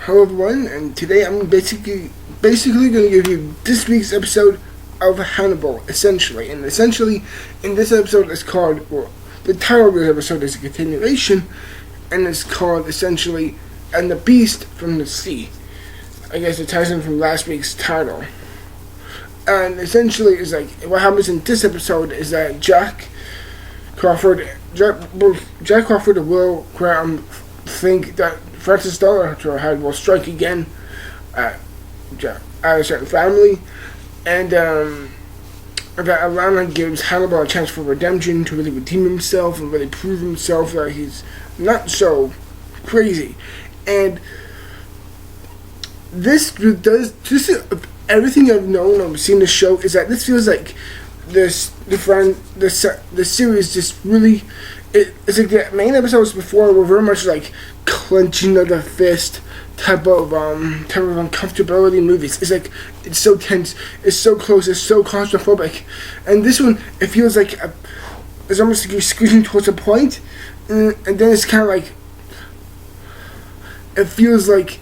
Hello everyone, and today I'm basically going to give you this week's episode of Hannibal, essentially. And essentially, in this episode, it's called, well, the title of this episode is a continuation, and it's called, essentially, And the Beast from the Sea. I guess it ties in from last week's title. And essentially, it's like, what happens in this episode is that Jack Crawford and Will Graham think that Francis Dollarhide will strike again at a certain family, and that Alana gives Hannibal a chance for redemption to really redeem himself and really prove himself that he's not so crazy. And this everything I've known or seen the show is that this feels like the series just really. It's like the main episodes before were very much like clenching of the fist type of uncomfortability movies. It's like it's so tense, it's so close, it's so claustrophobic, and this one it feels like it's almost like you're squeezing towards a point, and then it's kind of like it feels like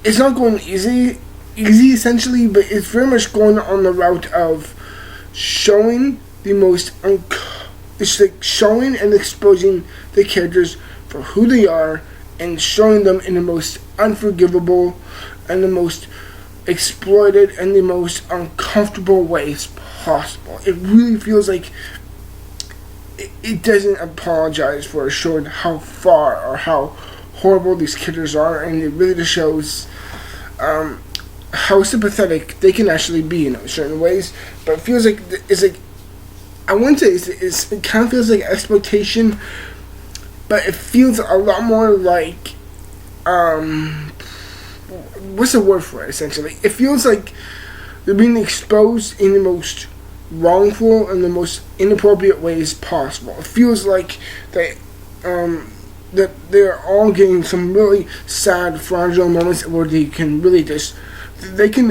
it's not going easy essentially, but it's very much going on the route of showing the most it's like showing and exposing the characters for who they are and showing them in the most unforgivable and the most exploited and the most uncomfortable ways possible. It really feels like it doesn't apologize for showing how far or how horrible these characters are, and it really just shows how sympathetic they can actually be in certain ways. But it feels like it's like I wouldn't say it kind of feels like exploitation, but it feels a lot more like what's the word for it? Essentially, it feels like they're being exposed in the most wrongful and the most inappropriate ways possible. It feels like that they're all getting some really sad, fragile moments where they can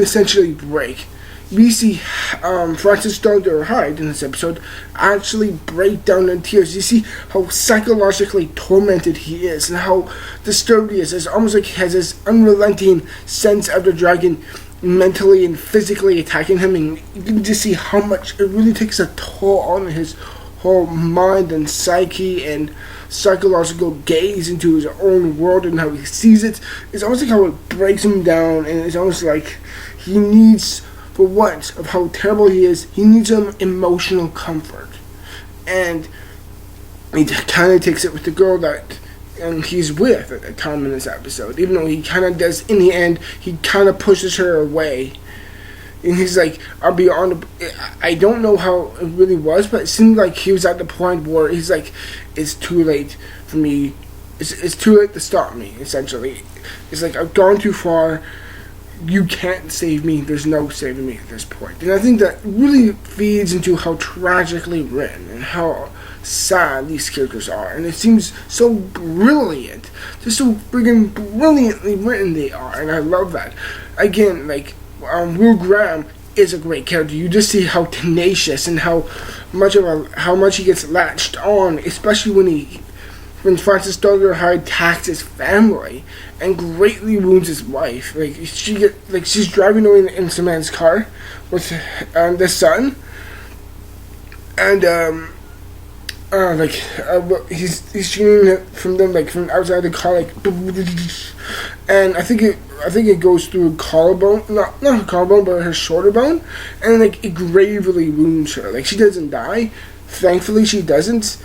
essentially break. We see Francis Dollarhide in this episode actually break down in tears. You see how psychologically tormented he is and how disturbed he is. It's almost like he has this unrelenting sense of the dragon mentally and physically attacking him, and you can just see how much it really takes a toll on his whole mind and psyche and psychological gaze into his own world and how he sees it. It's almost like how it breaks him down, and it's almost like he needs, for once, of how terrible he is, he needs some emotional comfort. And he kind of takes it with the girl that he's with at the time in this episode. Even though he kind of does, in the end, he kind of pushes her away. And he's like, I'll be on I don't know how it really was, but it seemed like he was at the point where he's like, it's too late for me. It's too late to stop me, essentially. It's like, I've gone too far. You can't save me. There's no saving me at this point. And I think that really feeds into how tragically written and how sad these characters are. And it seems so brilliant. Just so friggin' brilliantly written they are. And I love that. Again, like, Will Graham is a great character. You just see how tenacious and how much he gets latched on, especially when Francis Dollarhide attacks his family and greatly wounds his wife. Like she's driving away in some man's car with the son, and he's shooting it from them, like from outside the car, like, and I think it goes through a collarbone, not her collarbone, but her shoulder bone, and like it gravely wounds her. Like she doesn't die, thankfully she doesn't,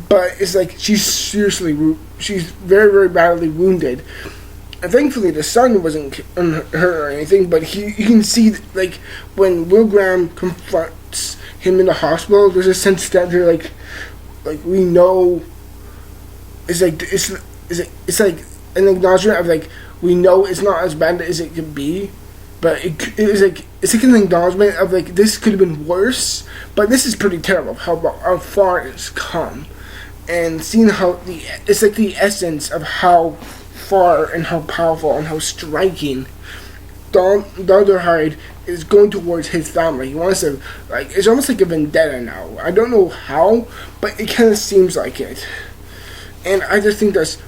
but it's like she's very, very badly wounded. And thankfully the son wasn't hurt or anything, but you can see like when Will Graham confronts him in the hospital, there's a sense that they're like we know. It's like an acknowledgement of like, we know it's not as bad as it could be, but it's like an acknowledgement of like, this could have been worse, but this is pretty terrible how far it's come, and seeing how it's like the essence of how far and how powerful and how striking Dollarhide is going towards his family. He wants to, like, it's almost like a vendetta now. I don't know how, but it kind of seems like it. And I just think that's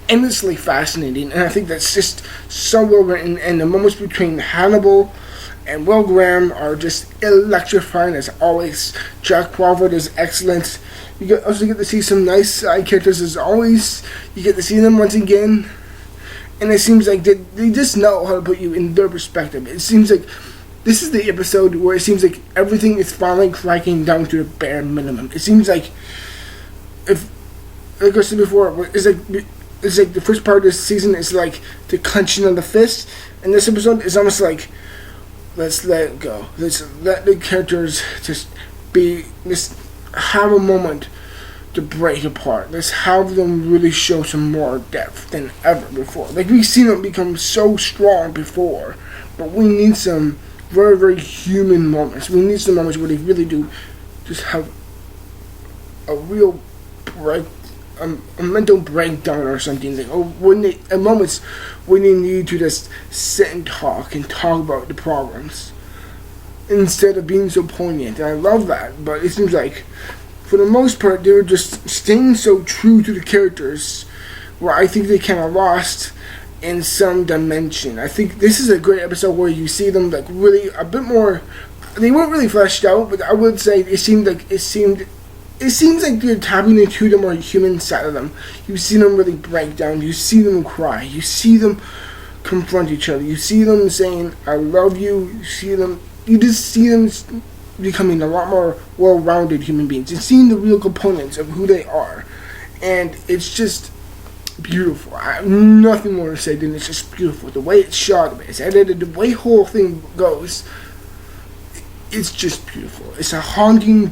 endlessly fascinating, and I think that's just so well written. And the moments between Hannibal and Will Graham are just electrifying as always. Jack Crawford is excellent. You also get to see some nice side characters as always. You get to see them once again, and it seems like they just know how to put you in their perspective. It seems like this is the episode where it seems like everything is finally cracking down to the bare minimum. It seems like, if, like I said before, it's like the first part of this season is like the clenching of the fist, and this episode is almost like, let's let it go. Let's let the characters just have a moment to break apart. Let's have them really show some more depth than ever before. Like, we've seen them become so strong before, but we need some very, very human moments. We need some moments where they really do just have a real a mental breakdown or something. Like, moments when they need to just sit and talk about the problems instead of being so poignant. And I love that, but it seems like for the most part they were just staying so true to the characters where I think they kind of lost in some dimension. I think this is a great episode where you see them like really a bit more. They weren't really fleshed out, but I would say it seems like they're tapping into the more human side of them. You see them really break down. You see them cry. You see them confront each other. You see them saying, "I love you." You just see them becoming a lot more well-rounded human beings and seeing the real components of who they are. And it's just beautiful. I have nothing more to say than it's just beautiful. The way it's shot, the way it's edited, the way the whole thing goes, it's just beautiful. It's a haunting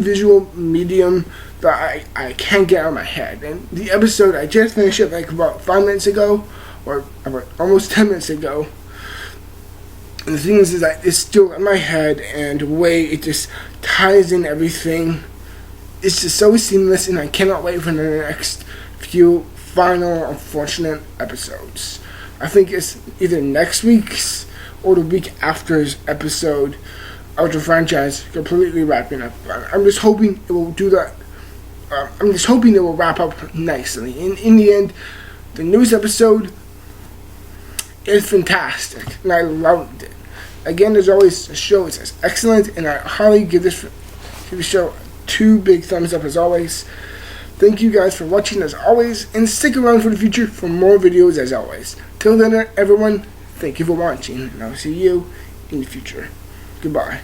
visual medium that I can't get out of my head. And the episode, I just finished it like about 5 minutes ago, or about almost 10 minutes ago. And the thing is that it's still in my head, and the way it just ties in everything, it's just so seamless, and I cannot wait for the next few final unfortunate episodes. I think it's either next week's or the week after's episode of the franchise completely wrapping up. I'm just hoping it will do that. I'm just hoping it will wrap up nicely. In the end, the newest episode is fantastic, and I loved it. Again, as always, the show is excellent, and I highly give the show 2 big thumbs up as always. Thank you guys for watching as always, and stick around for the future for more videos as always. Till then, everyone, thank you for watching, and I'll see you in the future. Goodbye.